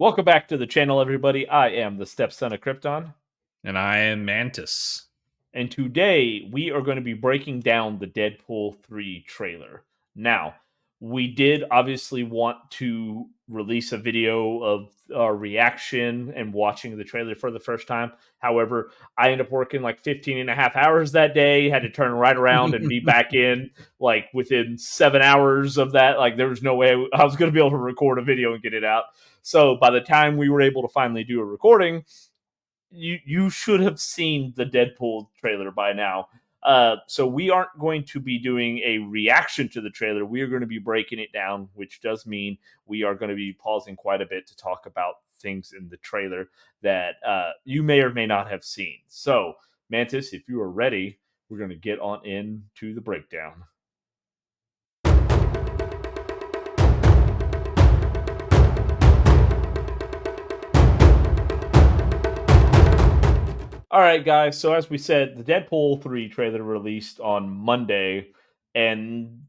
Welcome back to the channel, everybody. I am the stepson of Krypton, And I am Mantis. and today we are going to be breaking down the Deadpool 3 trailer. Now, we did obviously want to release a video of our reaction and watching the trailer for the first time. However, I ended up working like 15 and a half hours that day, had to turn right around and be back in like within 7 hours of that. Like, there was no way I was going to be able to record a video and get it out. So by the time we were able to finally do a recording, you should have seen the Deadpool trailer by now. So we aren't going to be doing a reaction to the trailer. We are going to be breaking it down, which does mean we are going to be pausing quite a bit to talk about things in the trailer that you may or may not have seen. So, Mantis, if you are ready, we're going to get on into the breakdown. All right, guys. So as we said, the Deadpool 3 trailer released on Monday, and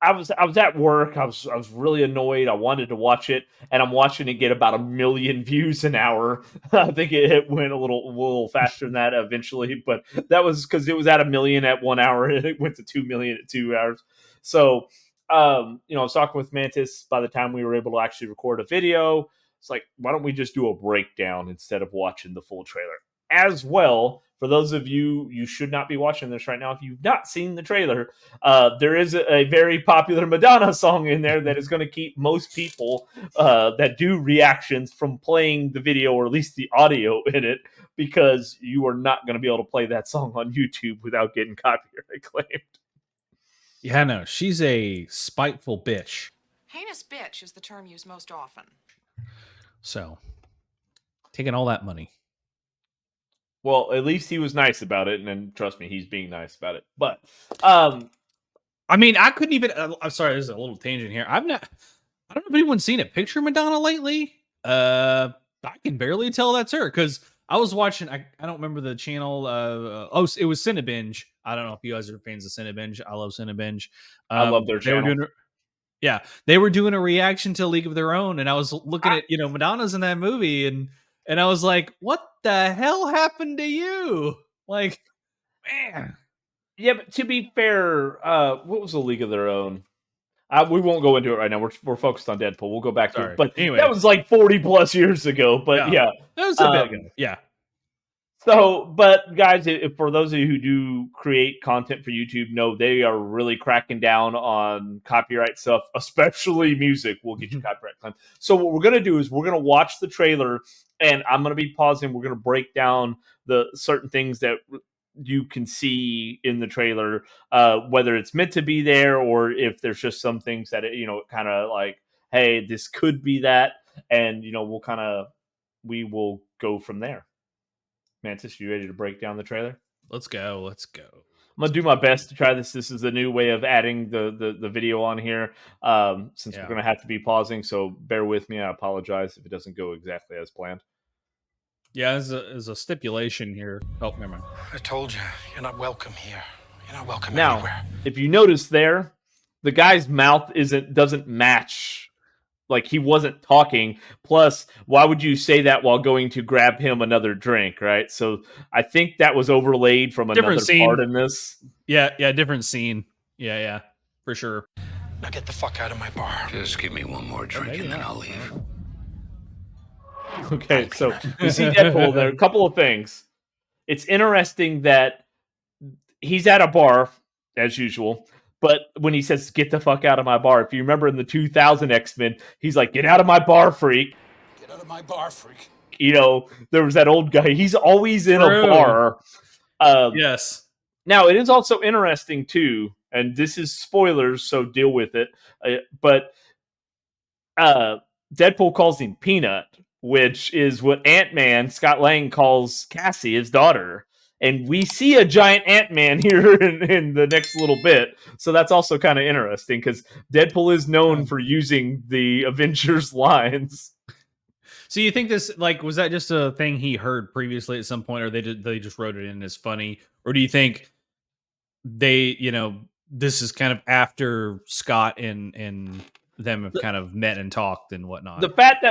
I was at work. I was really annoyed. I wanted to watch it, and I'm watching it get about 1 million views an hour. I think it went a little faster than that eventually, but that was because it was at 1 million at 1 hour, and it went to 2 million at 2 hours. So, I was talking with Mantis. By the time we were able to actually record a video, it's like, why don't we just do a breakdown instead of watching the full trailer? As well, for those of you should not be watching this right now if you've not seen the trailer. There is a very popular Madonna song in there that is going to keep most people that do reactions from playing the video, or at least the audio in it, because you are not going to be able to play that song on YouTube without getting copyright claimed. Yeah, no, she's a spiteful bitch. Heinous bitch is the term used most often. So, taking all that money. Well, at least he was nice about it, and then trust me, he's being nice about it. But I mean, I couldn't even. I'm sorry, this is a little tangent here. I don't know if anyone's seen a picture of Madonna lately. I can barely tell that's her because I was watching. I don't remember the channel. It was Cinebinge. I don't know if you guys are fans of Cinebinge. I love Cinebinge. I love their channel. They were doing a reaction to League of Their Own, and I was looking at Madonna's in that movie, and I was like, what the hell happened to you? Like, man. Yeah, but to be fair, what was the League of Their Own? We won't go into it right now. We're focused on Deadpool. We'll go back to it. But anyway, that was like 40 plus years ago. But yeah. That was a bit ago. Yeah. So, but guys, if for those of you who do create content for YouTube, know they are really cracking down on copyright stuff, especially music. Will get you copyright claim. So what we're gonna do is we're gonna watch the trailer, and I'm gonna be pausing. We're gonna break down the certain things that you can see in the trailer, whether it's meant to be there or if there's just some things that kind of like, hey, this could be that, and we will go from there. Mantis, you ready to break down the trailer? Let's go. I'm gonna do my best to try this. This is a new way of adding the video on here, since we're gonna have to be pausing. So bear with me. I apologize if it doesn't go exactly as planned. Yeah, there's a stipulation here. Oh, never mind. I told you, you're not welcome here. You're not welcome now, anywhere. If you notice there, the guy's mouth doesn't match. Like, he wasn't talking. Plus, why would you say that while going to grab him another drink, right? So I think that was overlaid from another part in this. Yeah, different scene. Yeah, for sure. Now get the fuck out of my bar. Just give me one more drink and then I'll leave. Okay, so we see Deadpool there. A couple of things. It's interesting that he's at a bar, as usual, but when he says, get the fuck out of my bar, if you remember in the 2000 X-Men, he's like, get out of my bar, freak. Get out of my bar, freak. There was that old guy. He's always in a bar. Yes. Now, it is also interesting, too, and this is spoilers, so deal with it, but Deadpool calls him Peanut, which is what Ant-Man, Scott Lang, calls Cassie, his daughter. And we see a giant Ant-Man here in the next little bit. So that's also kind of interesting, because Deadpool is known for using the Avengers lines. So you think this, was that just a thing he heard previously at some point, or they just wrote it in as funny? Or do you think they, this is kind of after Scott and them have kind of met and talked and whatnot. The fact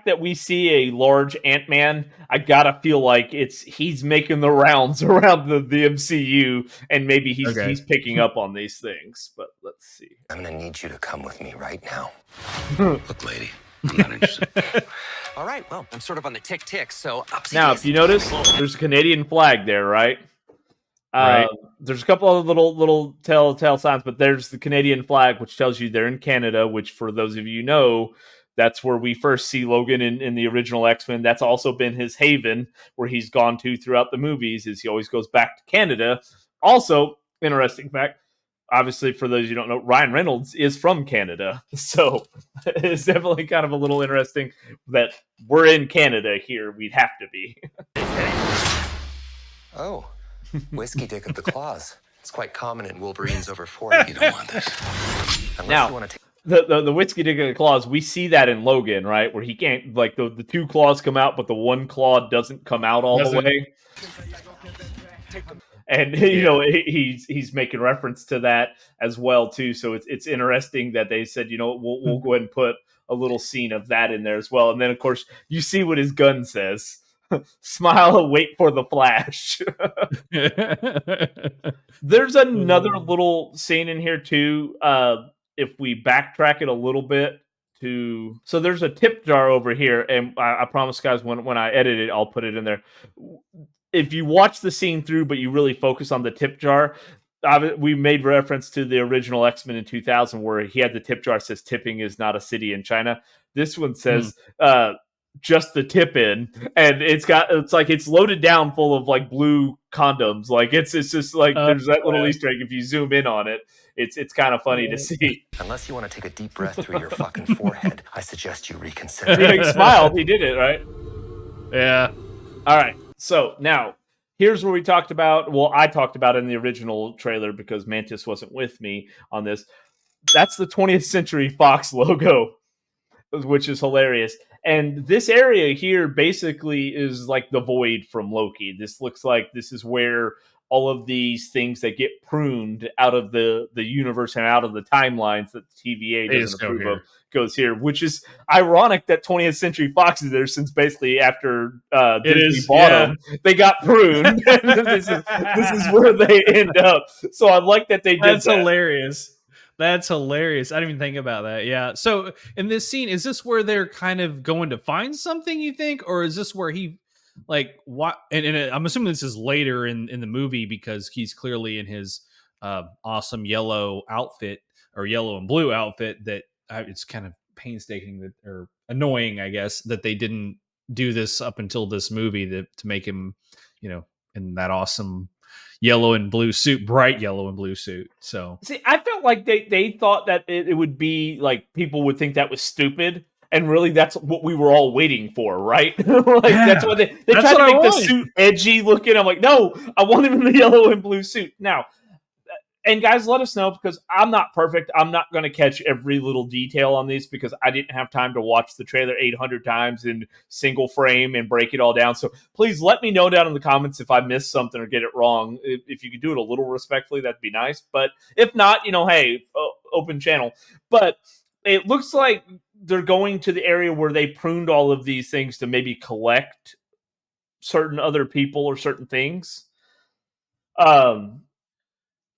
that we see a large Ant-Man, I gotta feel like he's making the rounds around the MCU, and maybe he's picking up on these things. But let's see. I'm gonna need you to come with me right now. Look, lady, I'm not interested. All right, well, I'm sort of on the tick, so... Now, if you notice, there's a Canadian flag there, right? Right. There's a couple of little telltale signs, but there's the Canadian flag, which tells you they're in Canada, which for those of you know, that's where we first see Logan in the original X-Men. That's also been his haven, where he's gone to throughout the movies, is he always goes back to Canada. Also, interesting fact, obviously, for those you don't know, Ryan Reynolds is from Canada. So it's definitely kind of a little interesting that we're in Canada here. We'd have to be. Oh, whiskey dick of the claws. It's quite common in Wolverines over 40. You don't want this. Unless Now, you want to take... the whiskey dick of the claws, we see that in Logan, right? Where he can't, like, the two claws come out, but the one claw doesn't come out all the way. And you know he's making reference to that as well too. So it's interesting that they said, you know, we'll go ahead and put a little scene of that in there as well. And then of course you see what his gun says: "Smile and wait for the flash." There's another little scene in here too. If we backtrack it a little bit so there's a tip jar over here, and I promise, guys, when I edit it, I'll put it in there. If you watch the scene through, but you really focus on the tip jar, we made reference to the original X-Men in 2000, where he had the tip jar that says "tipping is not a city in China." This one says just the tip in, and it's like it's loaded down full of like blue condoms. Like it's just like there's that little Easter egg. If you zoom in on it, it's kind of funny to see. Unless you want to take a deep breath through your fucking forehead, I suggest you reconsider. He smiled. He did it, right? Yeah. All right. So now here's where we talked about. Well, I talked about in the original trailer because Mantis wasn't with me on this. That's the 20th Century Fox logo, which is hilarious. And this area here basically is like the void from Loki. This looks like this is where all of these things that get pruned out of the universe and out of the timelines that the TVA doesn't approve of goes here, which is ironic that 20th Century Fox is there, since basically after Disney bought them, they got pruned. this is where they end up. So I like that they did That's that. hilarious. That's hilarious. I didn't even think about that. Yeah. So in this scene, is this where they're kind of going to find something, you think? Or is this where he, like, what? And I'm assuming this is later in the movie, because he's clearly in his awesome yellow outfit, or yellow and blue outfit, that it's kind of painstaking that, or annoying, I guess, that they didn't do this up until this movie to make him, you know, in that awesome yellow and blue suit, bright yellow and blue suit. So see, I felt like they thought that it would be like people would think that was stupid, and really that's what we were all waiting for, right? Like that's what they tried to make the suit edgy looking. I'm like, no, I want him in the yellow and blue suit now. And guys, let us know, because I'm not perfect. I'm not going to catch every little detail on these, because I didn't have time to watch the trailer 800 times in single frame and break it all down. So please let me know down in the comments if I missed something or get it wrong. If you could do it a little respectfully, that'd be nice. But if not, you know, hey, open channel. But it looks like they're going to the area where they pruned all of these things to maybe collect certain other people or certain things.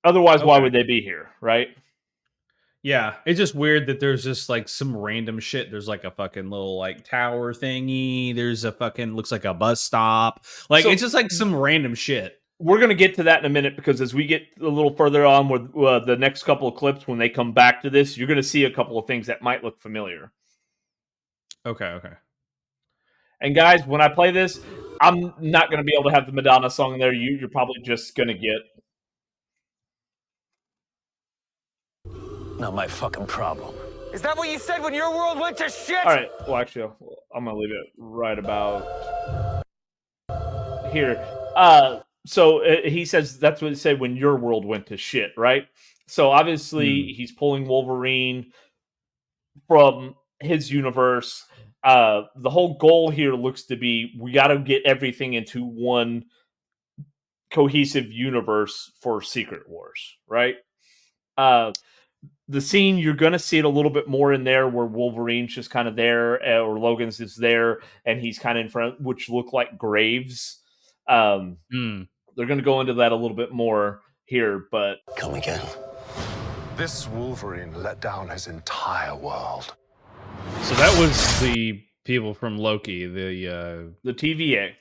Otherwise, why would they be here, right? yeah, it's just weird that there's just like some random shit. There's like a fucking little like tower thingy. There's a fucking, looks like a bus stop. Like, so, it's just like some random shit. We're going to get to that in a minute, because as we get a little further on with the next couple of clips, when they come back to this, you're going to see a couple of things that might look familiar. Okay. And guys, when I play this, I'm not going to be able to have the Madonna song in there. You're probably just going to get... Not my fucking problem. Is that what you said when your world went to shit? All right. Well, actually, I'm going to leave it right about here. So he says that's what he said when your world went to shit, right? So obviously he's pulling Wolverine from his universe. The whole goal here looks to be, we got to get everything into one cohesive universe for Secret Wars, right? the scene you're going to see it a little bit more in there where Wolverine's just kind of there, or Logan's is there, and he's kind of in front, which look like graves. They're going to go into that a little bit more here, but Come again. This Wolverine let down his entire world. So that was the people from Loki, the TVA.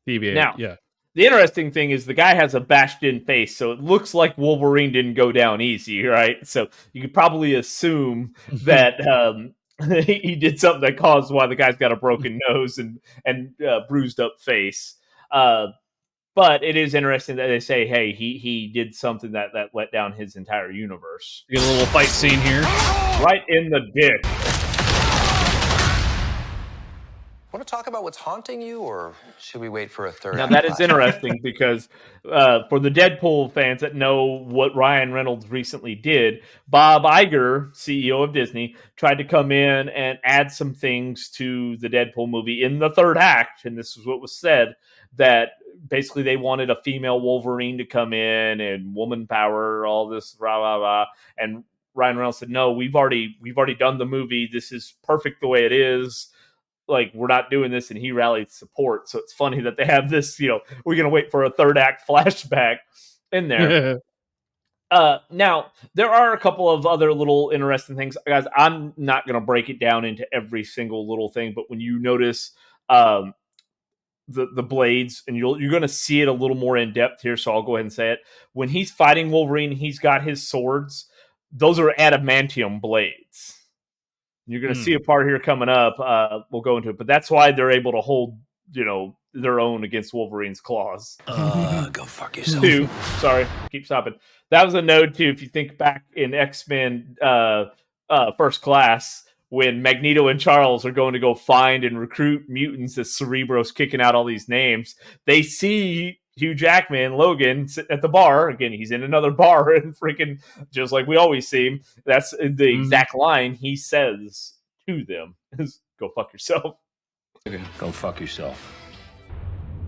TVA. Now, yeah. The interesting thing is the guy has a bashed-in face, so it looks like Wolverine didn't go down easy, right? So you could probably assume that he did something that caused why the guy's got a broken nose and bruised up face. But it is interesting that they say, hey, he did something that let down his entire universe. You get a little fight scene here. Right in the dick. Want to talk about what's haunting you, or should we wait for a third? Now that is interesting because for the Deadpool fans that know what Ryan Reynolds recently did, Bob Iger, CEO of Disney, tried to come in and add some things to the Deadpool movie in the third act, and this is what was said, that basically they wanted a female Wolverine to come in and woman power, all this rah rah rah, and Ryan Reynolds said, "No, we've already done the movie. This is perfect the way it is. Like, we're not doing this," and he rallied support. So it's funny that they have this, we're going to wait for a third act flashback in there. Now, there are a couple of other little interesting things. Guys, I'm not going to break it down into every single little thing, but when you notice the blades, and you're going to see it a little more in depth here, so I'll go ahead and say it. When he's fighting Wolverine, he's got his swords. Those are adamantium blades. You're going to see a part here coming up. We'll go into it, but that's why they're able to hold, their own against Wolverine's claws. Go fuck yourself. Two, sorry, keep stopping. That was a node too. If you think back in X-Men First Class, when Magneto and Charles are going to go find and recruit mutants as Cerebro's kicking out all these names, they see Hugh Jackman, Logan, sitting at the bar. Again, he's in another bar and freaking, just like we always see him. That's the exact line he says to them is, "Go fuck yourself." Go fuck yourself.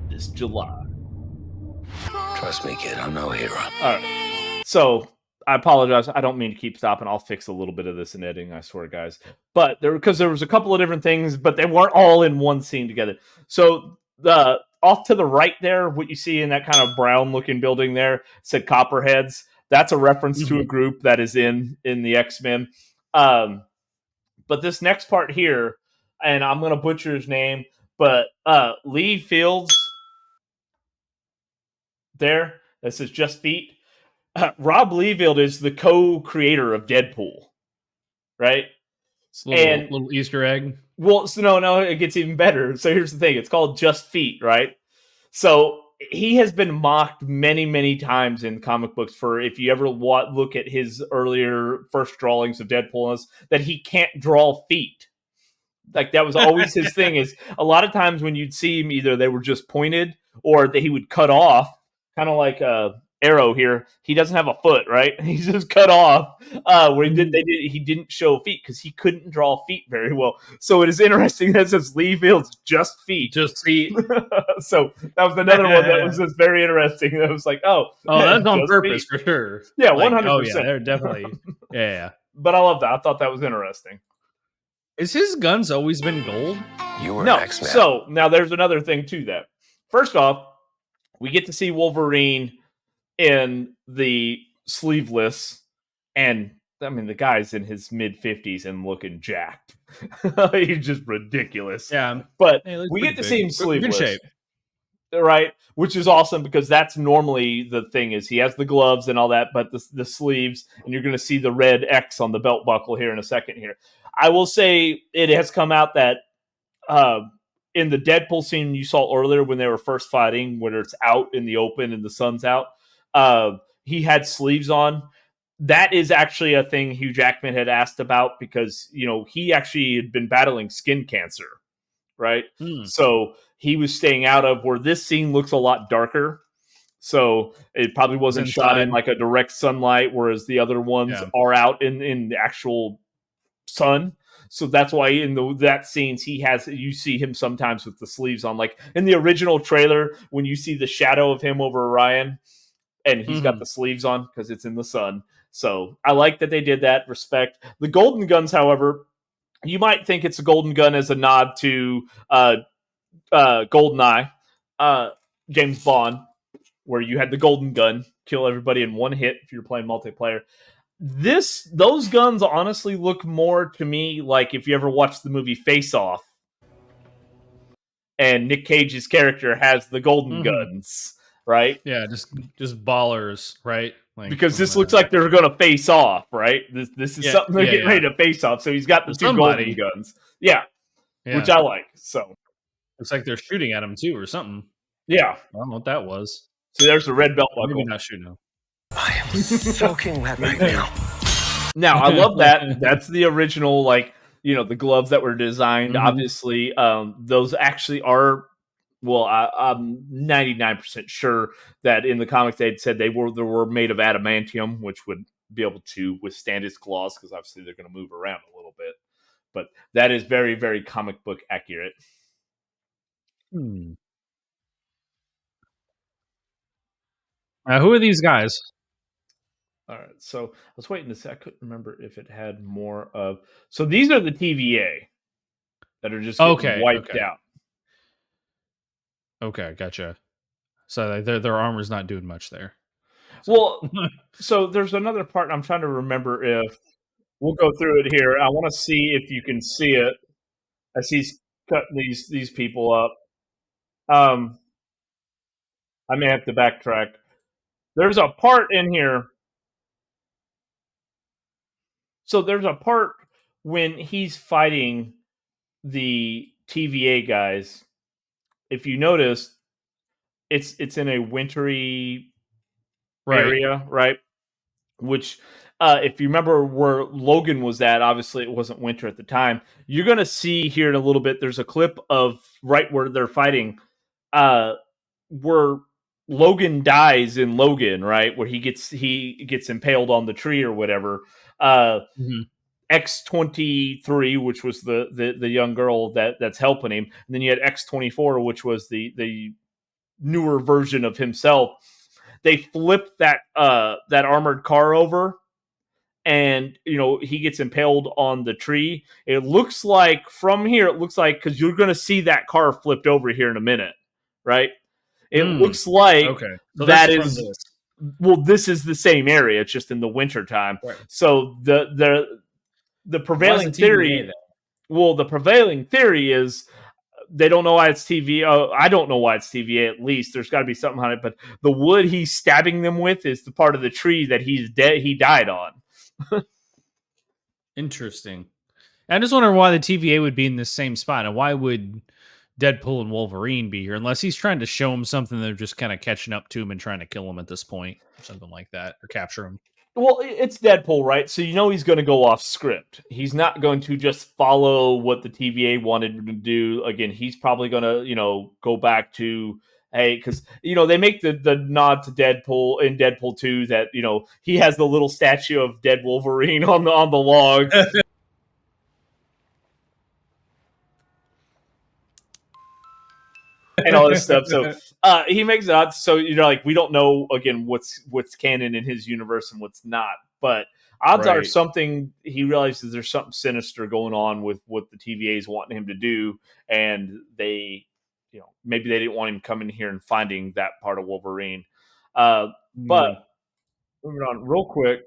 This July. Trust me, kid, I'm no hero. All right. So I apologize. I don't mean to keep stopping. I'll fix a little bit of this in editing, I swear, guys. But because there was a couple of different things, but they weren't all in one scene together. So the off to the right there, what you see in that kind of brown looking building there said Copperheads. That's a reference to a group that is in the X-Men. But this next part here, and I'm going to butcher his name, but Lee Fields there, that says Just Feet. Rob Liefeld is the co-creator of Deadpool, right? It's a little Easter egg. Well, so no, it gets even better. So here's the thing. It's called Just Feet, right? So he has been mocked many, many times in comic books for, if you ever look at his earlier first drawings of Deadpool, that he can't draw feet. Like, that was always his thing, is a lot of times when you'd see him, either they were just pointed or that he would cut off, kind of like Arrow here. He doesn't have a foot, right? He's just cut off. Where he didn't show feet because he couldn't draw feet very well. So it is interesting that it says Lee Field's Just Feet. Just feet. So that was another one that was just very interesting. That was like, oh, that's on purpose for sure. Yeah, like, 100%. Oh yeah, they're definitely. Yeah. But I love that. I thought that was interesting. Is his guns always been gold? You were No. an X-Man. So now there's another thing to that. First off, we get to see Wolverine in the sleeveless, and I mean, the guy's in his mid-50s and looking jacked. He's just ridiculous. Yeah. But Hey, we get to see him Good sleeveless. shape. Right? Which is awesome, because that's normally the thing, is he has the gloves and all that, but the sleeves, and you're going to see the red X on the belt buckle here in a second here. I will say it has come out that in the Deadpool scene you saw earlier when they were first fighting, where it's out in the open and the sun's out, he had sleeves on. That is actually a thing Hugh Jackman had asked about, because, he actually had been battling skin cancer, right? So he was staying out of where this scene looks a lot darker. So it probably wasn't shot in like a direct sunlight, whereas the other ones are out in the actual sun. So that's why in that scenes you see him sometimes with the sleeves on. Like in the original trailer, when you see the shadow of him over Orion, and he's got the sleeves on because it's in the sun. So I like that they did that. Respect the golden guns, however. You might think it's a golden gun as a nod to Goldeneye, uh, James Bond, where you had the golden gun, kill everybody in one hit if you're playing multiplayer. Those guns honestly look more to me like if you ever watched the movie Face Off, and Nick Cage's character has the golden guns, right? Yeah, just ballers, right? Like Because from, this looks like they're going to face off, right? This is Yeah, something they're yeah, getting yeah. ready to face off. So he's got the With two somebody. golden guns, yeah, yeah. which I like. So Looks like they're shooting at him too, or something. yeah, I don't know what that was. so there's the red belt buckle. Maybe not shooting him. I am soaking wet right now. Now I love that. That's the original, like, the gloves that were designed. Mhm. Obviously, those actually are. Well, I'm 99% sure that in the comics they'd said they were made of adamantium, which would be able to withstand its claws because obviously they're going to move around a little bit. But that is very, very comic book accurate. Who are these guys? All right, so I was waiting to see. I couldn't remember if it had more of. So these are the TVA that are just getting wiped out. Okay, gotcha. So their armor's not doing much there. Well, so there's another part. I'm trying to remember if we'll go through it here. I want to see if you can see it as he's cutting these people up. I may have to backtrack. There's a part in here. So there's a part when he's fighting the TVA guys. If you notice, it's in a wintry area, right? Which, if you remember where Logan was at, obviously it wasn't winter at the time. You're going to see here in a little bit, there's a clip of right where they're fighting, where Logan dies in Logan, right? Where he gets impaled on the tree or whatever. X-23, which was the young girl that's helping him. And then you had X-24, which was the newer version of himself. They flipped that armored car over, and he gets impaled on the tree. It looks like from here, because you're going to see that car flipped over here in a minute, right? It looks like So that this is from this. well, this is the same area. It's just in the winter time. Right. So the prevailing theory. Well, the prevailing theory is they don't know why it's TVA. I don't know why it's TVA. At least there's got to be something on it. But the wood he's stabbing them with is the part of the tree that he died on. Interesting. I'm just wondering why the TVA would be in the same spot, and why would Deadpool and Wolverine be here? Unless he's trying to show him something, they're just kind of catching up to him and trying to kill him at this point, or something like that, or capture him. Well, it's Deadpool, right? So he's going to go off script. He's not going to just follow what the TVA wanted him to do. Again, he's probably going to, go back to, hey, because, they make the nod to Deadpool in Deadpool 2 that, he has the little statue of dead Wolverine on the log. And all this stuff. So he makes it out. So we don't know again what's canon in his universe and what's not. But odds are something he realizes there's something sinister going on with what the TVA is wanting him to do, and they, maybe they didn't want him coming here and finding that part of Wolverine. But moving on real quick,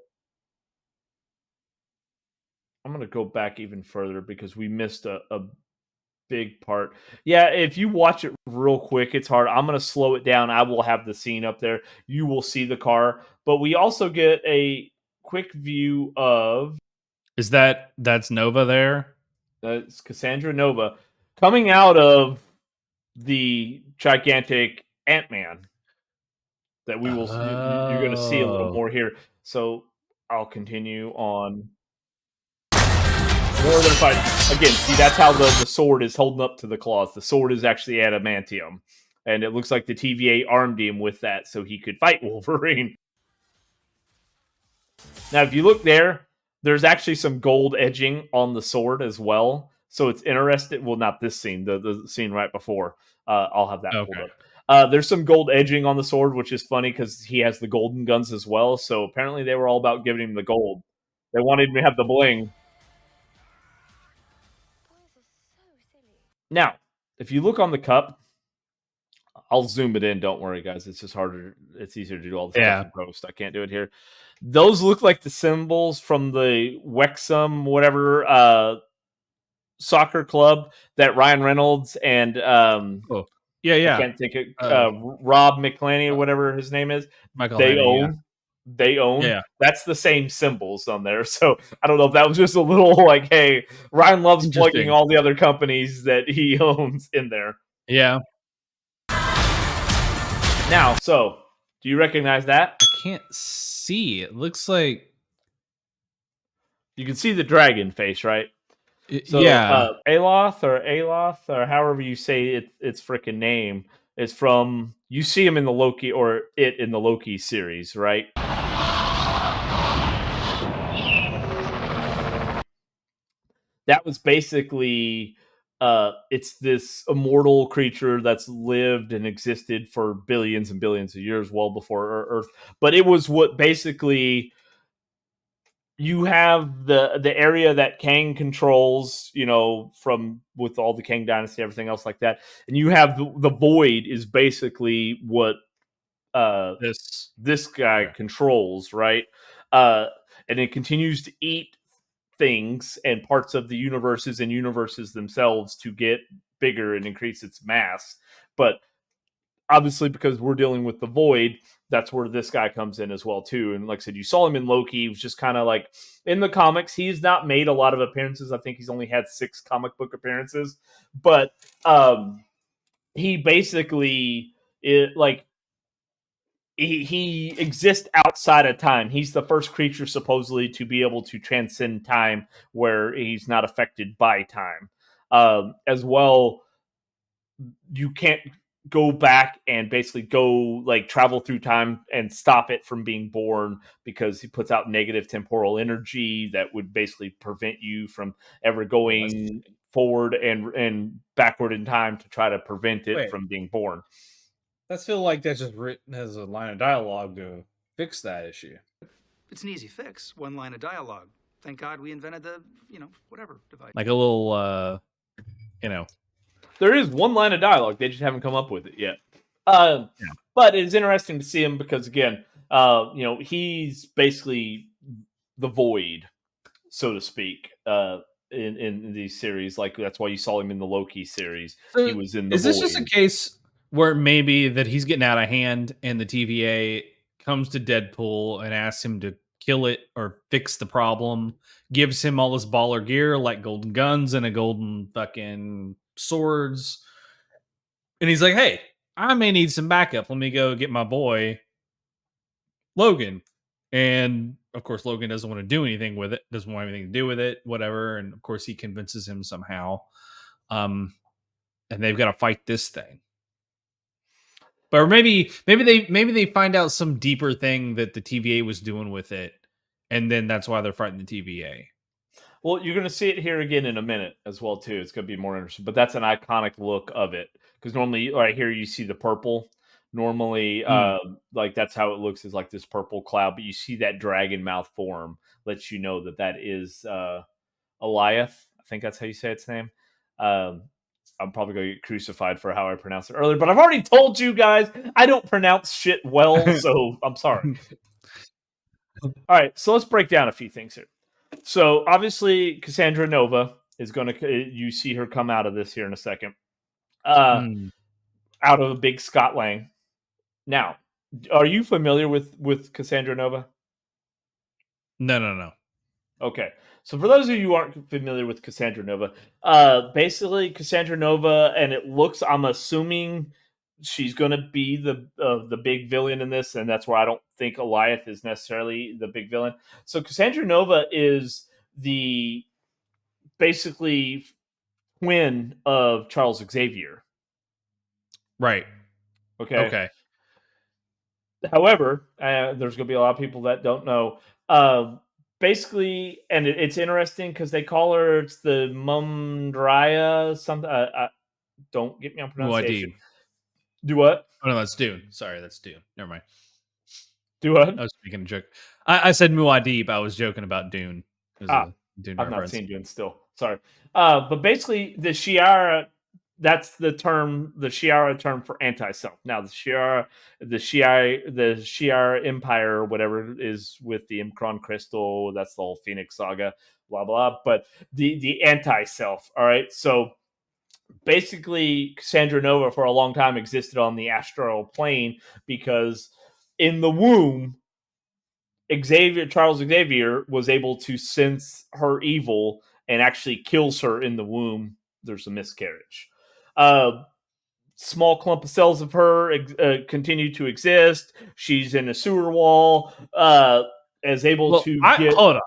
I'm going to go back even further because we missed a big part. Yeah, if you watch it real quick, it's hard. I'm going to slow it down. I will have the scene up there. You will see the car, but we also get a quick view of. Is that's Nova there? It's Cassandra Nova coming out of the gigantic Ant-Man that we will. You're going to see a little more here. So I'll continue on. More than fight. Again, see, that's how the sword is holding up to the claws. The sword is actually adamantium. And it looks like the TVA armed him with that so he could fight Wolverine. Now, if you look there, there's actually some gold edging on the sword as well. So it's interesting. Well, not this scene, the scene right before. I'll have that pulled Okay. up. There's some gold edging on the sword, which is funny because he has the golden guns as well. So apparently they were all about giving him the gold. They wanted him to have the bling. Now, if you look on the cup, I'll zoom it in. Don't worry, guys. It's just harder. It's easier to do all the stuff Yeah. in post. I can't do it here. Those look like the symbols from the Wexham, whatever, soccer club that Ryan Reynolds and Oh, yeah, I yeah. can't think of Rob McClany or whatever his name is. Michael They Haney, yeah. own. They own. Yeah. That's the same symbols on there. So I don't know if that was just a little like, hey, Ryan loves plugging Interesting. all the other companies that he owns in there. Yeah. Now, so do you recognize that? I can't see. It looks like You can see the dragon face, right? So, yeah. Aloth or however you say its freaking name is from. You see him in the Loki or it in the Loki series, right? That was basically. It's this immortal creature that's lived and existed for billions and billions of years, well before Earth. But it was what basically you have the area that Kang controls, from with all the Kang dynasty, everything else like that, and you have the void is basically what this guy controls, right? And it continues to eat things and parts of the universes and universes themselves to get bigger and increase its mass, but obviously because we're dealing with the void, that's where this guy comes in as well too. And like I said, you saw him in Loki. He was just kind of like in the comics. He's not made a lot of appearances. I think he's only had 6 comic book appearances, but he basically he exists outside of time. He's the first creature supposedly to be able to transcend time, where he's not affected by time. As well, you can't go back and basically go travel through time and stop it from being born, because he puts out negative temporal energy that would basically prevent you from ever going forward and backward in time to try to prevent it from being born. That's feel like that's just written as a line of dialogue to fix that issue. It's an easy fix. One line of dialogue. Thank God we invented the, whatever device. Like a little, There is one line of dialogue. They just haven't come up with it yet. But it's interesting to see him because, again, he's basically the void, so to speak, in these series. Like, that's why you saw him in the Loki series. So he was in the Is this void. just a case where maybe that he's getting out of hand and the TVA comes to Deadpool and asks him to kill it or fix the problem, gives him all this baller gear like golden guns and a golden fucking swords, and he's like, hey, I may need some backup. Let me go get my boy Logan. And of course, Logan doesn't want to do anything with it, doesn't want anything to do with it, whatever. And of course, he convinces him somehow. And they've got to fight this thing. But maybe they find out some deeper thing that the TVA was doing with it, and then that's why they're fighting the TVA. Well, you're going to see it here again in a minute as well too. It's going to be more interesting, but that's an iconic look of it, because normally right here you see the purple. Normally, that's how it looks, is like this purple cloud, but you see that dragon mouth form, lets you know that is Eliath. I think that's how you say its name. I'm probably going to get crucified for how I pronounced it earlier, but I've already told you guys I don't pronounce shit well, so I'm sorry. All right, so let's break down a few things here. So obviously, Cassandra Nova is going to. You see her come out of this here in a second. Out of a big Scott Lang. Now, are you familiar with Cassandra Nova? No. Okay. So for those of you who aren't familiar with Cassandra Nova, basically Cassandra Nova, and it looks, I'm assuming she's going to be the big villain in this, and that's why I don't think Eliath is necessarily the big villain. So Cassandra Nova is the basically twin of Charles Xavier. Right. Okay. However, there's going to be a lot of people that don't know. basically, and it's interesting because they call her it's the Mumdrya something. Don't get me on pronunciation. Muad'Dib. Do what? Oh no, that's Dune. Sorry, that's Dune. Never mind. Do what? I was making a joke. I said Muad'Dib. I was joking about Dune. It was a Dune I've not reference. seen Dune still. Sorry. But basically, the Shi'ara, that's the Shi'ara term for anti-self. Now, the Shi'ara Empire, or whatever is with the Imkron Crystal, that's the whole Phoenix saga, blah, blah. But the anti-self, all right? So basically, Cassandra Nova for a long time existed on the astral plane because in the womb, Charles Xavier was able to sense her evil and actually kills her in the womb. There's a miscarriage. Small clump of cells of her continue to exist. She's in a sewer wall. Is able to get. Hold on.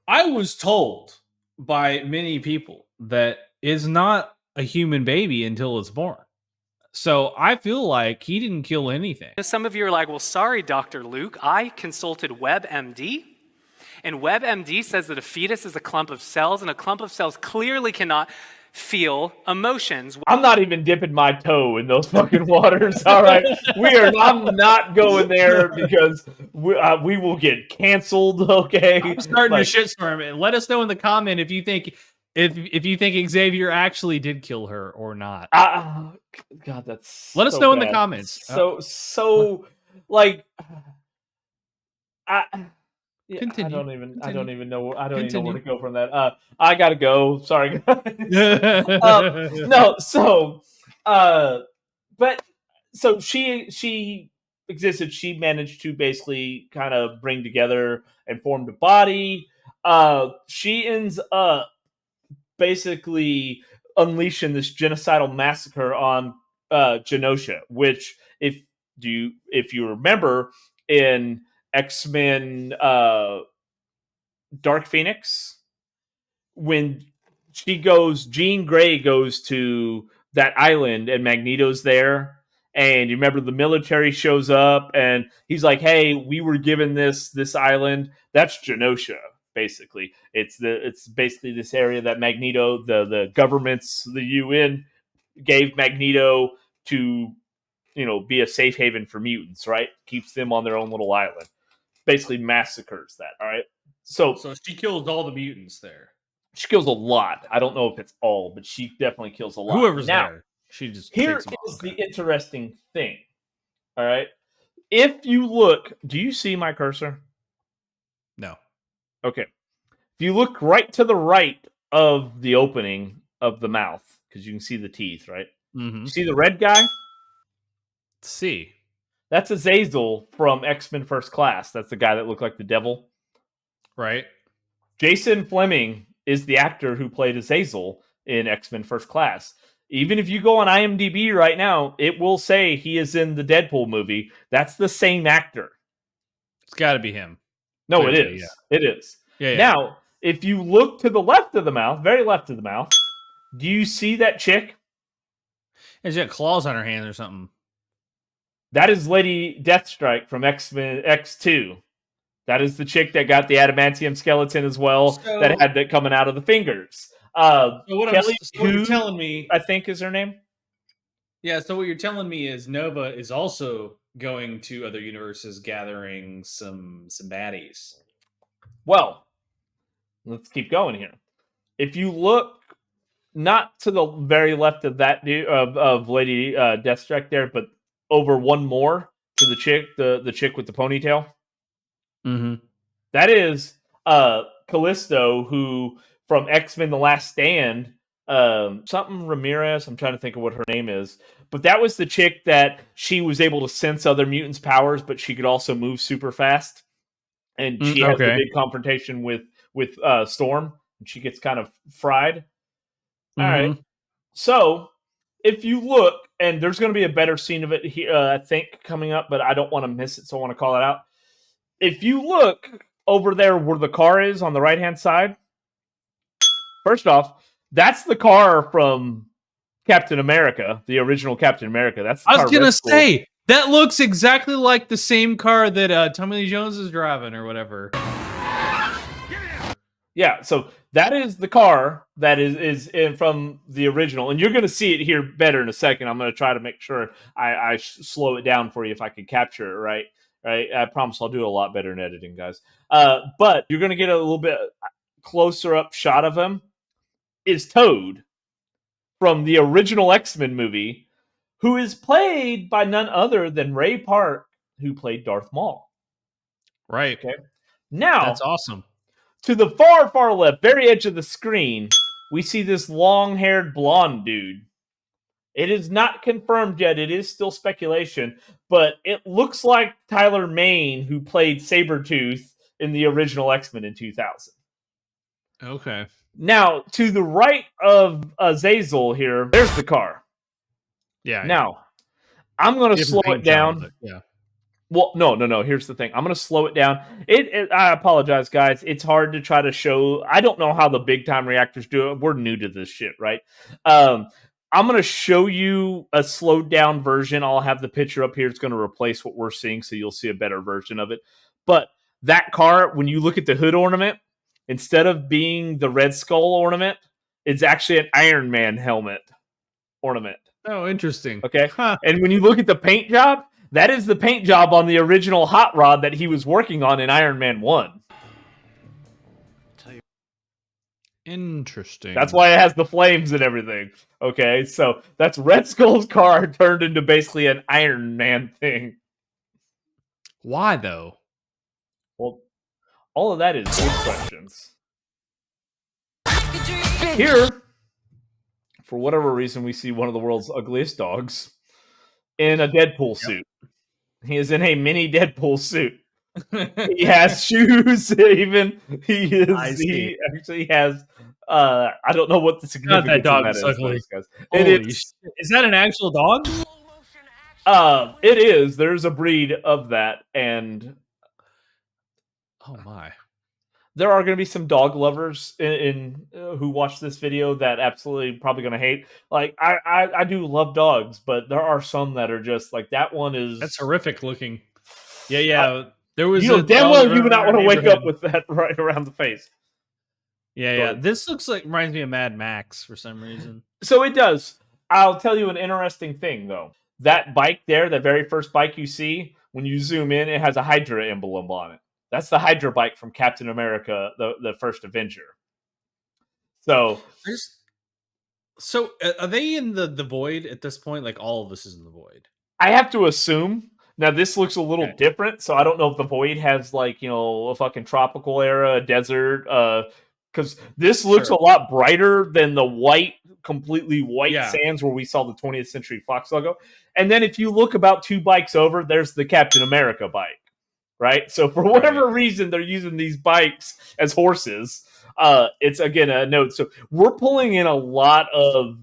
I was told by many people that is not a human baby until it's born. So I feel like he didn't kill anything. Some of you are like, well, sorry, Dr. Luke. I consulted WebMD, and WebMD says that a fetus is a clump of cells, and a clump of cells clearly cannot feel emotions. I'm not even dipping my toe in those fucking waters. All right, I'm not going there because we will get canceled. Okay, I'm starting to shitstorm. Let us know in the comment if you think Xavier actually did kill her or not. God, that's let us know in the comments. Like, Continue. I don't even know where to go from that. I gotta go. Sorry, guys. But she existed. She managed to basically kind of bring together and formed a body. She ends up basically unleashing this genocidal massacre on Genosha, which if you remember in X-Men Dark Phoenix, when Jean Grey goes to that island and Magneto's there, and you remember the military shows up and he's like, hey, we were given this island. That's Genosha. Basically, it's basically this area that Magneto, the governments, the UN gave Magneto to, be a safe haven for mutants, right? Keeps them on their own little island. Basically massacres that, all right? So she kills all the mutants there. She kills a lot. I don't know if it's all, but she definitely kills a lot. Whoever's there. She just here is the interesting thing, all right? If you look, do you see my cursor? No. Okay. If you look right to the right of the opening of the mouth, because you can see the teeth, right? Mm-hmm. You see the red guy? See. That's Azazel from X-Men First Class. That's the guy that looked like the devil. Right. Jason Fleming is the actor who played Azazel in X-Men First Class. Even if you go on IMDb right now, it will say he is in the Deadpool movie. That's the same actor. It's got to be him. No, it is. Yeah. It is. Yeah. Now, if you look to the left of the mouth, very left of the mouth, do you see that chick? She's got claws on her hand or something. That is Lady Deathstrike from X-Men X2. That is the chick that got the adamantium skeleton as well, that had that coming out of the fingers. So what you're telling me, I think, is her name. Yeah. So what you're telling me is Nova is also going to other universes, gathering some baddies. Well, let's keep going here. If you look not to the very left of that of Lady Deathstrike there, but over one more to the chick, the chick with the ponytail. Mm-hmm. That is Callisto, who from X-Men: The Last Stand, something Ramirez. I'm trying to think of what her name is, but that was the chick that she was able to sense other mutants' powers, but she could also move super fast. And she has the big confrontation with Storm, and she gets kind of fried. All right. So if you look, and there's going to be a better scene of it here, I think, coming up, but I don't want to miss it, so I want to call it out. If you look over there where the car is on the right-hand side, first off, that's the car from Captain America, the original Captain America. That's the I car was going to Red Skull. say, that looks exactly like the same car that Tommy Lee Jones is driving or whatever. Yeah, so that is the car that is in from the original, and you're going to see it here better in a second. I'm going to try to make sure I slow it down for you if I can capture it right. Right, I promise I'll do a lot better in editing, guys. But you're going to get a little bit closer up shot of him. Is Toad from the original X-Men movie, who is played by none other than Ray Park, who played Darth Maul. Right. Okay, now That's awesome. to the far, far left, very edge of the screen, we see this long-haired blonde dude. It is not confirmed yet. It is still speculation, but it looks like Tyler Mane, who played Sabretooth in the original X-Men in 2000. Okay. Now, to the right of Azazel here, there's the car. Yeah. Now, I'm going to Different slow paint it job, down. but yeah. Well, no. Here's the thing. I'm going to slow it down. I apologize, guys. It's hard to try to show. I don't know how the big time reactors do it. We're new to this shit, right? I'm going to show you a slowed down version. I'll have the picture up here. It's going to replace what we're seeing, so you'll see a better version of it. But that car, when you look at the hood ornament, instead of being the Red Skull ornament, it's actually an Iron Man helmet ornament. Oh, interesting. Okay. Huh. And when you look at the paint job, that is the paint job on the original hot rod that he was working on in Iron Man 1. Interesting. That's why it has the flames and everything. Okay, so that's Red Skull's car turned into basically an Iron Man thing. Why though? Well, all of that is good questions. Here, for whatever reason, we see one of the world's ugliest dogs in a Deadpool suit. He is in a mini Deadpool suit. He has shoes. Even he actually has. I don't know what the God, significance that dog of is that is, ugly. guys. Holy shit. Is that an actual dog? It is. There's a breed of that, and Oh my. there are going to be some dog lovers in who watch this video that absolutely probably going to hate. Like I do love dogs, but there are some that are just like that one is. That's horrific looking. Yeah. There was damn dog well that you would ran not in our want to wake up neighborhood. with that right around the face. Yeah. This looks like reminds me of Mad Max for some reason. So it does. I'll tell you an interesting thing, though. That bike there, that very first bike you see, when you zoom in, it has a Hydra emblem on it. That's the Hydra bike from Captain America, the first Avenger. So, Are they in the void at this point? Like all of this is in the void. I have to assume. Now, this looks a little different, so I don't know if the void has, like, a fucking tropical era, a desert, because this looks a lot brighter than the completely white sands where we saw the 20th Century Fox logo. And then if you look about 2 bikes over, there's the Captain America bike, right? So for whatever reason, they're using these bikes as horses. It's, again, a note. So we're pulling in a lot of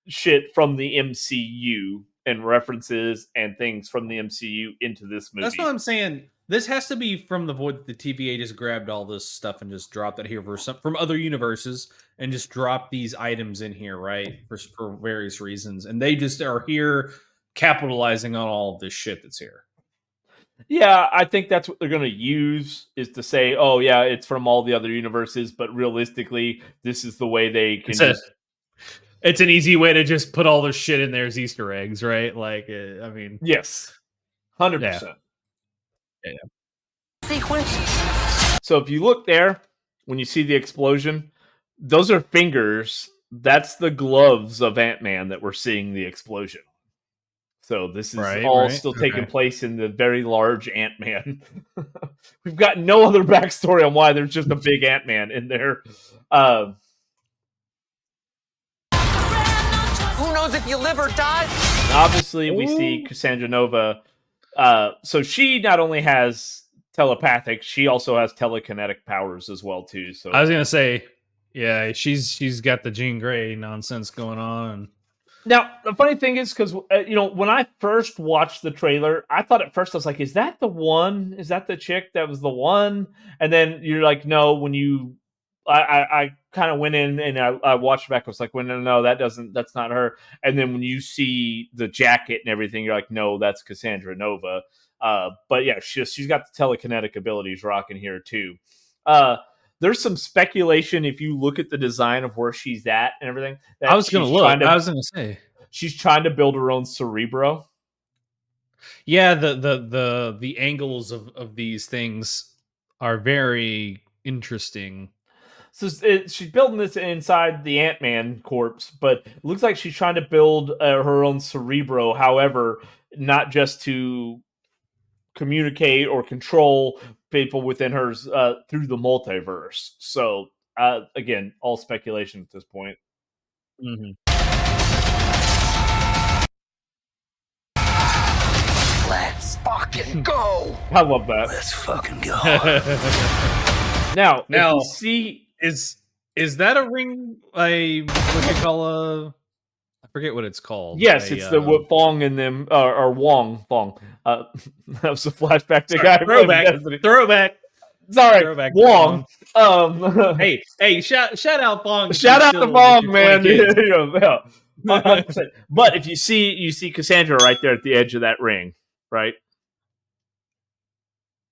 shit from the MCU and references and things from the MCU into this movie. That's what I'm saying. This has to be from the void. The TVA just grabbed all this stuff and just dropped it here from other universes and just dropped these items in here, right? For various reasons, and they just are here capitalizing on all of this shit that's here. Yeah, I think that's what they're going to use is to say, oh yeah, it's from all the other universes, but realistically, this is the way they can. It's an easy way to just put all this shit in there as Easter eggs, right? Like, I mean, yes, 100%. Yeah. Sequence. So if you look there, when you see the explosion, those are fingers. That's the gloves of Ant-Man that we're seeing the explosion. So this is still taking place in the very large Ant-Man. We've got no other backstory on why there's just a big Ant-Man in there. Who knows if you live or die? Obviously, we see Cassandra Nova. So she not only has telepathic, she also has telekinetic powers as well too. So I was gonna say, yeah, she's got the Jean Grey nonsense going on. Now, the funny thing is, because, when I first watched the trailer, I thought at first, I was like, is that the one? Is that the chick that was the one? And then you're like, no, when I kind of went in and I watched back, I was like, well, no, that's not her. And then when you see the jacket and everything, you're like, no, that's Cassandra Nova. But yeah, she's got the telekinetic abilities rocking here too. there's some speculation if you look at the design of where she's at and everything. That I was gonna she's look. trying to- I was gonna say. she's trying to build her own Cerebro. Yeah, the angles of these things are very interesting. So she's building this inside the Ant-Man corpse, but it looks like she's trying to build her own Cerebro. However, not just to communicate or control people within hers through the multiverse. So again, all speculation at this point. Mm-hmm. Let's fucking go. I love that. Let's fucking go. Now, Now- if you see, Is that a ring? What you call a? I forget what it's called. yes, it's the what Fong and them or Wong Fong. That was a flashback to Sorry, guy who played throwback. Destiny. Throwback. Sorry, Throwback. Wong. Hey, shout out Fong. Shout out to Fong, man. Kids. Yeah. 100%. But if you see Cassandra right there at the edge of that ring, right?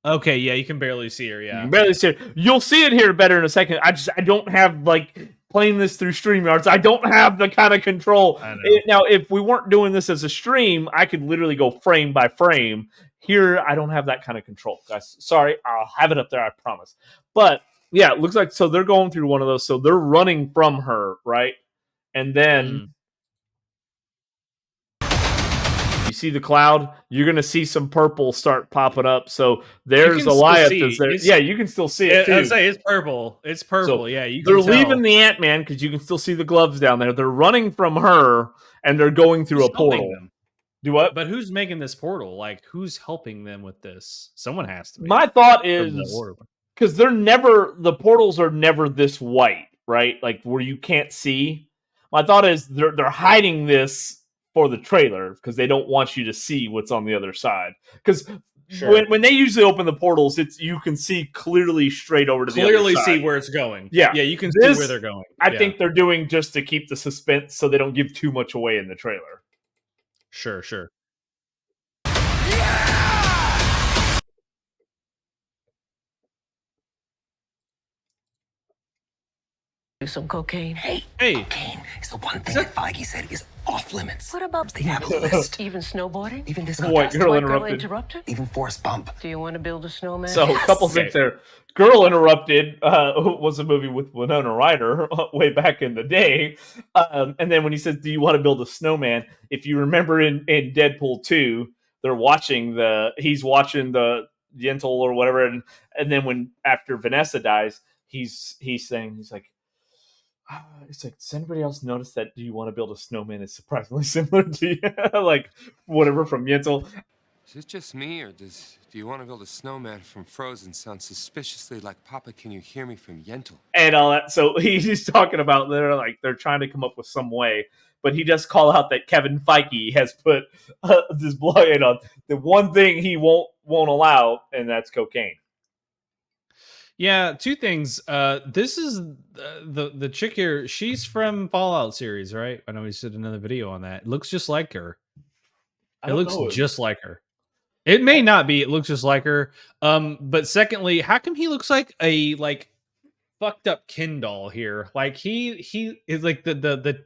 Okay, yeah, you can barely see her. You Yeah, can barely see it. You'll see it here better in a second. I don't have like playing this through StreamYards. I don't have the kind of control. I know. Now, if we weren't doing this as a stream, I could literally go frame by frame. Here, I don't have that kind of control, guys. Sorry, I'll have it up there. I promise. But yeah, it looks like so they're going through one of those. So they're running from her, right? And then you see the cloud. You're going to see some purple start popping up. So there's can still Elias. see. Is there. It's- Yeah, you can still see it too. I say it's purple. It's purple. So yeah, you can they're tell. leaving the Ant-Man because you can still see the gloves down there. They're running from her and they're going through Who's a portal. helping them? Do what? But who's making this portal? Like, who's helping them with this? Someone has to be. My thought From the is order. because the portals are never this white, right? Like where you can't see. My thought is they're hiding this for the trailer because they don't want you to see what's on the other side. Because Sure. when they usually open the portals, it's you can see clearly straight over to the Clearly other side. see where it's going. Yeah. Yeah, you can This, see where they're going. I Yeah. think they're doing just to keep the suspense so they don't give too much away in the trailer. Sure. Do some cocaine. Hey, Hey. cocaine is the one thing that Feige said is off limits. What about They have a list. even snowboarding? Even this White girl interrupted. Even Forrest Bump. Do you want to build a snowman? So a couple things there. Girl Interrupted was a movie with Winona Ryder way back in the day. And then when he says, do you want to build a snowman? If you remember in Deadpool 2, he's watching the Yentl or whatever. And then when after Vanessa dies, he's like, it's like, does anybody else notice that Do You Want to Build a Snowman is surprisingly similar to you? Like whatever from Yentl. Is it just me, or Do You Want to Build a Snowman from Frozen sound suspiciously like Papa Can You Hear Me from Yentl? And all that. So he's talking about they're trying to come up with some way, but he does call out that Kevin Feige has put this blood on the one thing he won't allow, and that's cocaine. Yeah, two things. This is the chick here. She's from Fallout series, right? I know we did another video on that. It looks just like her. It looks just like her. It may not be. It looks just like her. But secondly, how come he looks like a fucked up Ken doll here? Like he is like the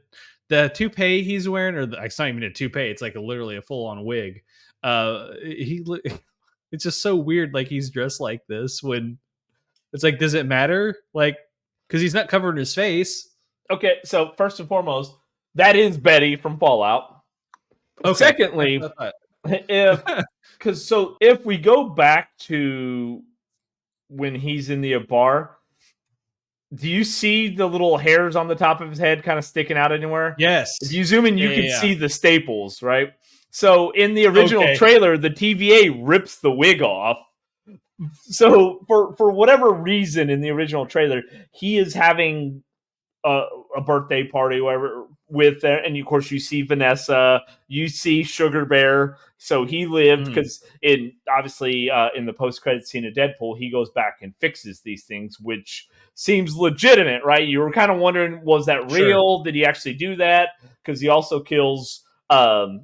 toupee he's wearing, or it's not even a toupee. It's like literally a full on wig. It's just so weird. Like he's dressed like this when. It's like, does it matter? Like, because he's not covering his face. Okay, so first and foremost, that is Betty from Fallout. Okay. Secondly, if we go back to when he's in the bar, do you see the little hairs on the top of his head kind of sticking out anywhere? Yes. If you zoom in, you can see the staples, right? So in the original trailer, the TVA rips the wig off. So for whatever reason in the original trailer, he is having a birthday party, whatever, with there, and of course you see Vanessa, you see Sugar Bear. So he lived because in the post-credit scene of Deadpool, he goes back and fixes these things, which seems legitimate, right? You were kind of wondering, was that real? Did he actually do that? Because he also kills X11.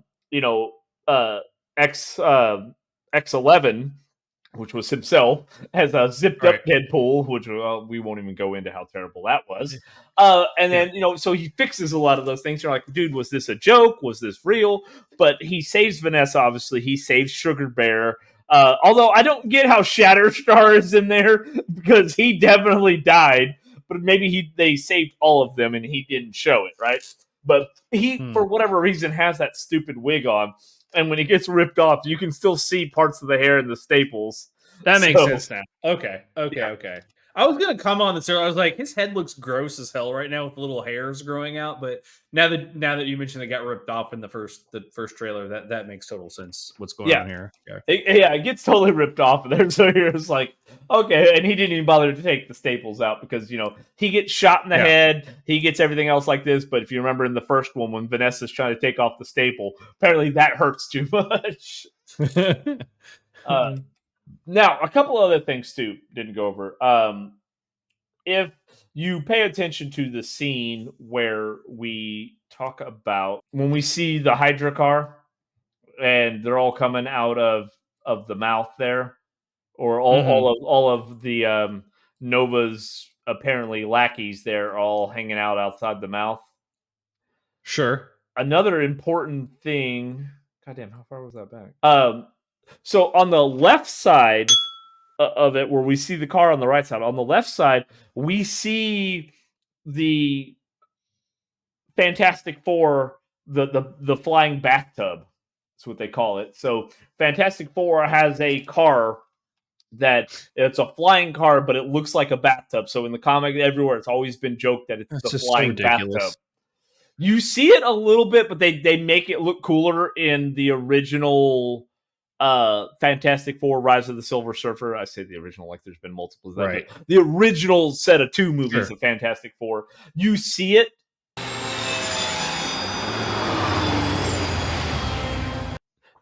which was himself, has a zipped up Right. Deadpool, which we won't even go into how terrible that was. And Yeah. then, so he fixes a lot of those things. You're like, dude, was this a joke? Was this real? But he saves Vanessa, obviously. He saves Sugar Bear. Although I don't get how Shatterstar is in there because he definitely died. But maybe they saved all of them and he didn't show it, right? But he, for whatever reason, has that stupid wig on. And when he gets ripped off, you can still see parts of the hair and the staples. That makes So, sense now. Okay. Yeah. Okay. I was gonna come on this earlier. I was like, his head looks gross as hell right now with little hairs growing out. But now that you mentioned they got ripped off in the first trailer, that makes total sense. What's going Yeah. on here? Okay. It gets totally ripped off there. So you're just like, okay. And he didn't even bother to take the staples out because, he gets shot in the head. He gets everything else like this. But if you remember in the first one, when Vanessa's trying to take off the staple, apparently that hurts too much. Now, a couple other things too didn't go over. If you pay attention to the scene where we talk about when we see the Hydra car and they're all coming out of the mouth there, or all of the Nova's apparently lackeys there all hanging out outside the mouth. Sure. Another important thing. Goddamn, how far was that back? So on the left side of it, where we see the car on the right side, on the left side, we see the Fantastic Four, the flying bathtub. That's what they call it. So Fantastic Four has a car that it's a flying car, but it looks like a bathtub. So in the comic, everywhere, it's always been joked that it's That's the just so flying ridiculous. bathtub. You see it a little bit, but they make it look cooler in the original Fantastic Four: Rise of the Silver Surfer. I say the original like there's been multiple of that, Right. but the original set of 2 movies Sure. of Fantastic Four. You see it.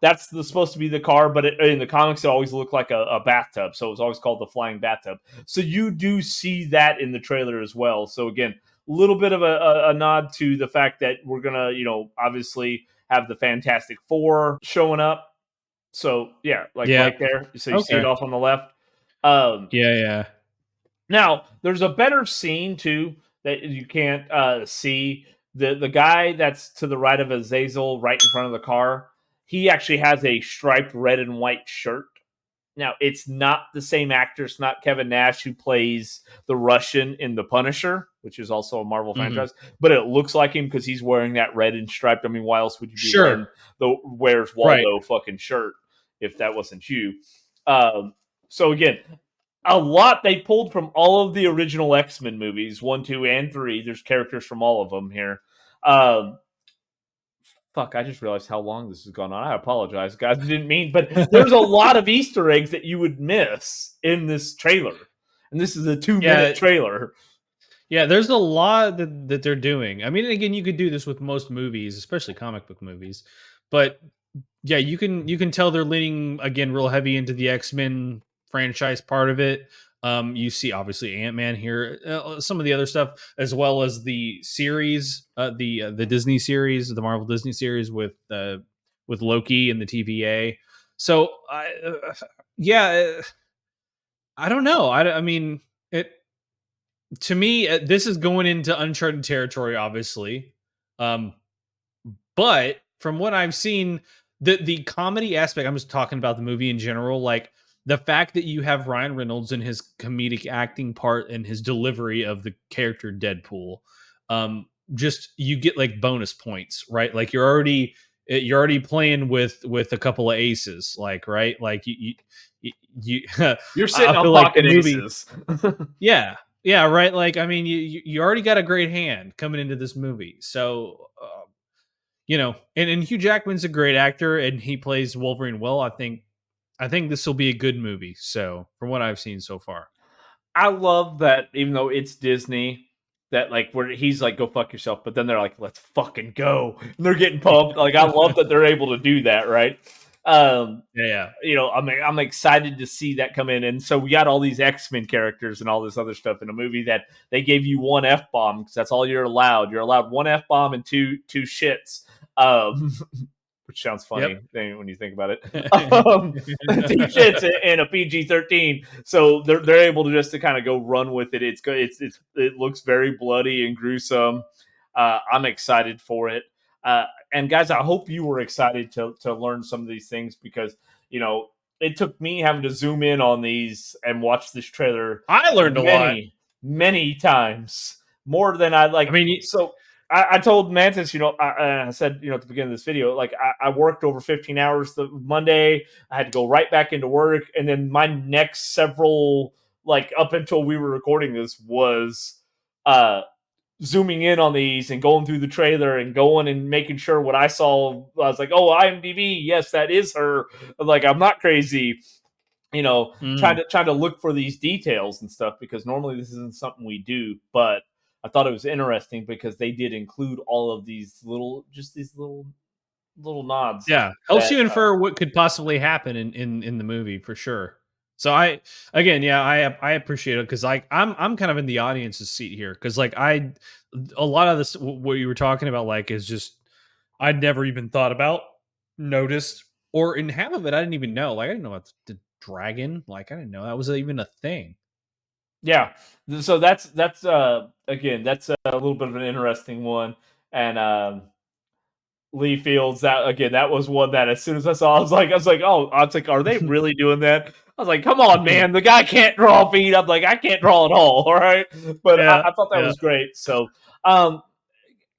That's supposed to be the car, but in the comics, it always looked like a bathtub. So it was always called the flying bathtub. So you do see that in the trailer as well. So again, a little bit of a nod to the fact that we're going to, obviously have the Fantastic Four showing up. So, yeah, right there. So you see it off on the left. Yeah. Now, there's a better scene, too, that you can't see. The guy that's to the right of Azazel, right in front of the car, he actually has a striped red and white shirt. Now, it's not the same actor. It's not Kevin Nash who plays the Russian in The Punisher, which is also a Marvel franchise, but it looks like him because he's wearing that red and striped. I mean, why else would you be wearing the Where's Waldo fucking shirt if that wasn't you? So again, a lot they pulled from all of the original X-Men movies, 1, 2, and 3. There's characters from all of them here. Fuck, I just realized how long this has gone on. I apologize, guys. I didn't mean, but there's a lot of Easter eggs that you would miss in this trailer. And this is a 2-minute trailer. Yeah, there's a lot that they're doing. I mean, again, you could do this with most movies, especially comic book movies. But yeah, you can tell they're leaning again real heavy into the X-Men franchise part of it. You see obviously Ant-Man here, some of the other stuff, as well as the series, the Disney series, the Marvel Disney series with Loki and the TVA. So I don't know. I mean, it to me this is going into uncharted territory, obviously. But from what I've seen, the comedy aspect, I'm just talking about the movie in general, like the fact that you have Ryan Reynolds in his comedic acting part and his delivery of the character Deadpool, just you get like bonus points, right? Like you're already playing with a couple of aces, like right, like you You're sitting I on feel like pocket the movie, aces. yeah, right. Like I mean, you already got a great hand coming into this movie, so. And Hugh Jackman's a great actor, and he plays Wolverine well. I think this will be a good movie. So, from what I've seen so far, I love that even though it's Disney, that like where he's like, "Go fuck yourself," but then they're like, "Let's fucking go," and they're getting pumped. Like I love that they're able to do that, right? Yeah. I'm excited to see that come in, and so we got all these X-Men characters and all this other stuff in a movie that they gave you 1 F-bomb because that's all you're allowed. You're allowed 1 F-bomb and two shits. which sounds Yep. funny when you think about it. Deep shits and a PG-13, so they're able to just to kind of go run with it. It's good. It looks very bloody and gruesome. I'm excited for it. And guys, I hope you were excited to learn some of these things because it took me having to zoom in on these and watch this trailer I learned a lot. many times more than I like. I mean, so I told Mantis, I said, at the beginning of this video, like I worked over 15 hours the Monday. I had to go right back into work, and then my next several, like up until we were recording this, was zooming in on these and going through the trailer and going and making sure what I saw. I was like, oh, IMDb, yes, that is her. Like, I'm not crazy. Trying to look for these details and stuff because normally this isn't something we do, but I thought it was interesting because they did include all of these little nods. Yeah, helps you infer what could possibly happen in the movie for sure. So I appreciate it because like I'm kind of in the audience's seat here because like a lot of this what you were talking about like is just I'd never even thought about, noticed, or in half of it I didn't even know. Like I didn't know about the dragon. Like I didn't know that was even a thing. Yeah, so that's again that's a little bit of an interesting one, and Lee Fields, that was one that as soon as I saw, I was like, are they really doing that? I was like, come on, man, the guy can't draw feet. I'm like, I can't draw at all right? But Yeah, I thought that was great. So,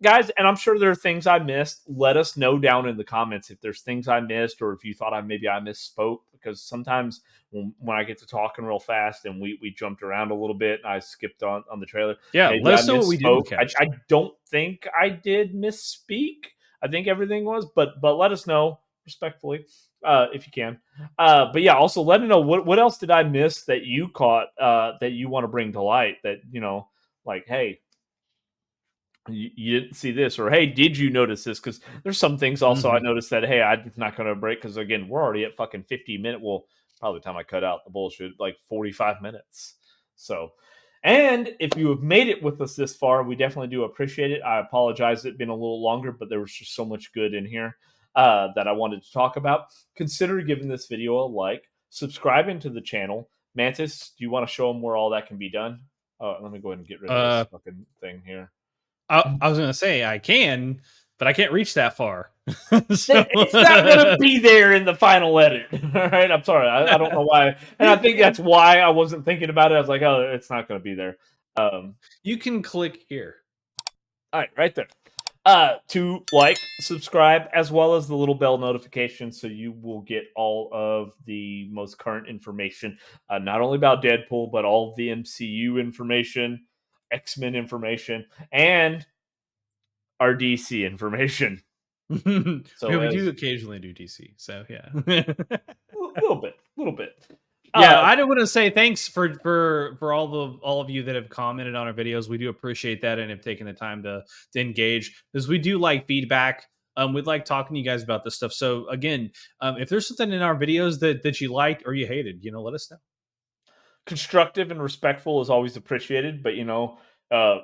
guys, and I'm sure there are things I missed. Let us know down in the comments if there's things I missed or if you thought I misspoke. Because sometimes when I get to talking real fast and we jumped around a little bit and I skipped on the trailer. Yeah, maybe let us I know what we didn't misspoke. catch. I don't think I did misspeak. I think everything was, but let us know respectfully if you can. But yeah, also let me know what else did I miss that you caught that you want to bring to light that like hey. You didn't see this, or hey, did you notice this? Because there's some things also I noticed that hey, I'm not going to break because again, we're already at fucking 50 minutes. Well, probably the time I cut out the bullshit, like 45 minutes. So, and if you have made it with us this far, we definitely do appreciate it. I apologize it's been a little longer, but there was just so much good in here that I wanted to talk about. Consider giving this video a like, subscribing to the channel. Mantis, do you want to show them where all that can be done? Let me go ahead and get rid of this fucking thing here. I was gonna say I can, but I can't reach that far. So. It's not gonna be there in the final edit. All right, I'm sorry. I don't know why, and I think that's why I wasn't thinking about it. I was like, oh, it's not gonna be there. You can click here. All right there. To like, subscribe, as well as the little bell notification, so you will get all of the most current information, not only about Deadpool, but all of the MCU information, X-Men information, and our DC information. So we do occasionally do DC, so yeah, a little bit. Yeah, I do want to say thanks for all of you that have commented on our videos. We do appreciate that and have taken the time to engage because we do like feedback. We'd like talking to you guys about this stuff. So again, if there's something in our videos that you liked or you hated, let us know. Constructive and respectful is always appreciated, but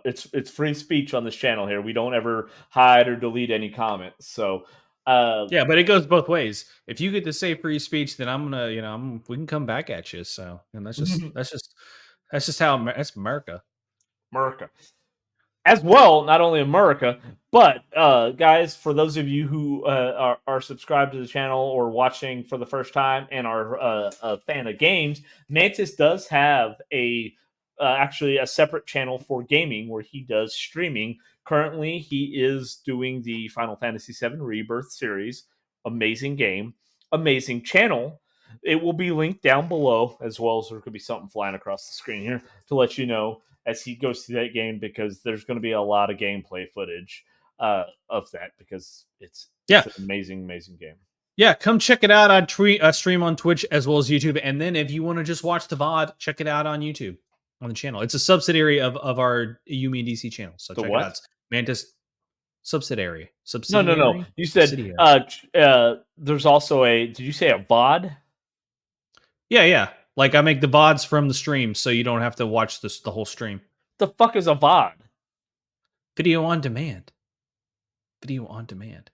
it's free speech on this channel here. We don't ever hide or delete any comments. So yeah, but it goes both ways. If you get to say free speech, then I'm gonna, we can come back at you. So, and that's just how that's America. As well, not only America, but guys, for those of you who are subscribed to the channel or watching for the first time and are a fan of games, Mantis does have actually a separate channel for gaming where he does streaming. Currently, he is doing the Final Fantasy VII Rebirth series. Amazing game, amazing channel. It will be linked down below, as well as there could be something flying across the screen here to let you know as he goes through that game, because there's going to be a lot of gameplay footage of that because it's an amazing game. Yeah, come check it out on stream on Twitch as well as YouTube. And then if you want to just watch the VOD, check it out on YouTube on the channel. It's a subsidiary of our Yumi and DC channel. So check it out. It's Mantis subsidiary. No. You said there's also did you say a VOD? Yeah. Like I make the VODs from the stream, so you don't have to watch the whole stream. The fuck is a VOD? Video on demand. Video on demand.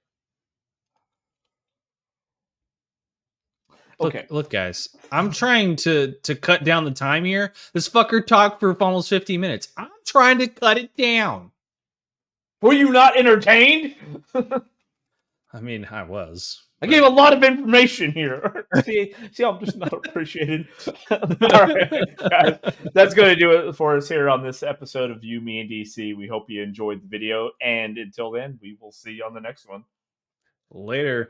Okay. Look, guys. I'm trying to cut down the time here. This fucker talked for almost 50 minutes. I'm trying to cut it down. Were you not entertained? I mean, I was. I gave a lot of information here. see, I'm just not appreciated. All right, guys, that's going to do it for us here on this episode of You, Me, and DC. We hope you enjoyed the video, and until then, we will see you on the next one. Later.